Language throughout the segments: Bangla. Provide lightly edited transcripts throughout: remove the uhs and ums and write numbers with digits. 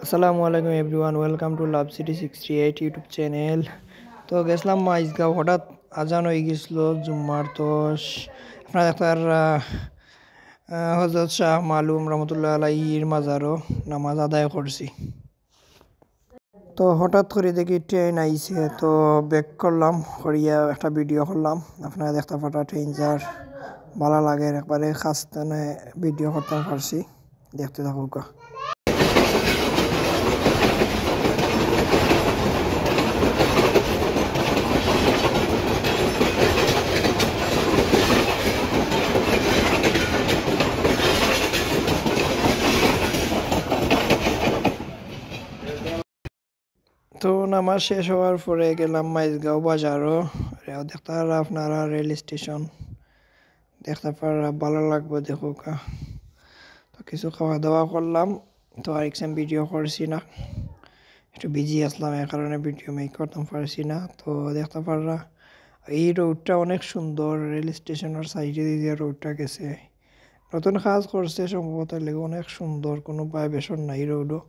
আসসালামু আলাইকুম everyone, welcome to love city 68 YouTube channel. তো গেছিলাম মাইজগাঁও, হঠাৎ আজান হয়ে গেছিলো জুম্মার। তো আপনার একটার হজরত শাহ মালুম রহমতুল্লাহ আলাইহির মাজারও নামাজ আদায় করছি। তো হঠাৎ করে দেখি ট্রেন আইছে, তো ব্যাক করলাম, করিয়া একটা ভিডিও করলাম। আপনারা দেখতে পাটা ট্রেন যার ভালো লাগে, একবারে খাস্তানে ভিডিও করতে পারছি। দেখতে থাকুক। তো নামাজ শেষ হওয়ার পরে গেলাম মাইজগাঁও বাজারও। দেখতে পারা আপনারা রেল স্টেশন, দেখতে পারা ভালো লাগবে দেখুক। তো কিছু খাওয়া দাওয়া করলাম, তো আর একসাম ভিডিও করছি না, একটু বিজি আসলাম, এর কারণে ভিডিও মেক করতাম পারছি না। তো দেখতে পারা এই রোডটা অনেক সুন্দর, রেল স্টেশনের সাইডে দিয়ে রোডটা গেছে, নতুন কাজ করছে সম্ভবত, লেগে অনেক সুন্দর, কোনো ভাইবেশন নাই, রোডও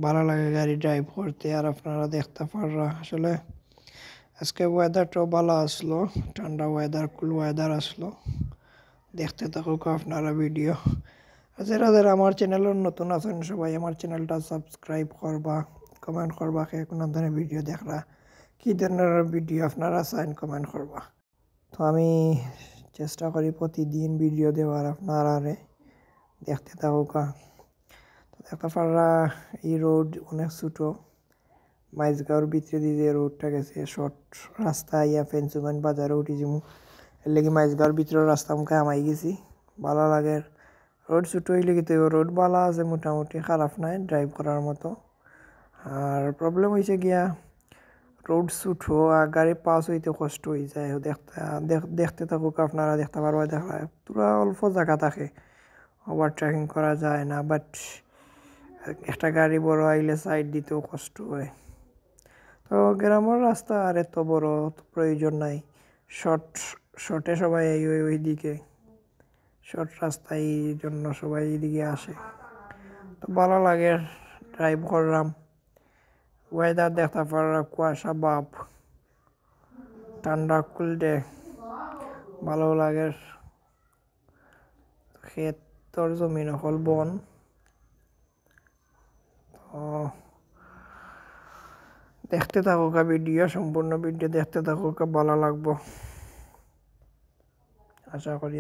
ভালো লাগে গাড়ি ড্রাইভ করতে। আর আপনারা দেখতে পাররা আসলে আজকে ওয়েদারটাও ভালো আসলো, ঠান্ডা ওয়েদার, কুল ওয়েদার আসলো। দেখতে থাকুক আপনারা ভিডিও। আর যারা যারা আমার চ্যানেলের নতুন আছেন সবাই আমার চ্যানেলটা সাবস্ক্রাইব করবা, কমেন্ট করবা কে কোন ধরনের ভিডিও দেখরা, কী ধরনের ভিডিও আপনারা চান কমেন্ট করবা। তো আমি চেষ্টা করি প্রতিদিন ভিডিও দেওয়ার, আপনারা দেখতে থাকুক। দেখতে পাররা এই রোড অনেক ছোটো, মাইজগাঁওর ভিতরে দিয়ে রোডটা গেছে, শর্ট রাস্তা। ইয়া ফেন্সুগঞ্জ বাজারে উঠি যাবো, এর লেগে মাইজগাঁওর ভিতরের রাস্তা মুখে আমাই গেছি। ভালো লাগে, রোড ছোটো হইলে কিন্তু রোড ভালো আছে, মোটামুটি খারাপ নাই ড্রাইভ করার মতো। আর প্রবলেম হয়েছে গিয়া রোড ছোটো আর গাড়ি পাস হইতে কষ্ট হয়ে যায়। দেখতে থাকুক আপনারা, দেখতে পারবা। দেখা পুরা অল্প জায়গা থাকে, ওভার ট্রেকিং করা যায় না, বাট একটা গাড়ি বড় আইলে সাইড দিতেও কষ্ট হয়। তো গ্রামের রাস্তা আর এত বড় প্রয়োজন নাই, শর্টে সবাই ওই দিকে, শর্ট রাস্তায় এই জন্য সবাই এইদিকে আসে। তো ভালো লাগে ড্রাইভ করলাম। ওয়েদার দেখতে পারা কুয়াশা ভাব, ঠান্ডা কুলডে, ভালো লাগে। ক্ষেতর জমিন হল বন। তো দেখতে থাকুক ভিডিও, সম্পূর্ণ ভিডিও দেখতে থাকুক, ভালো লাগবো আশা করি।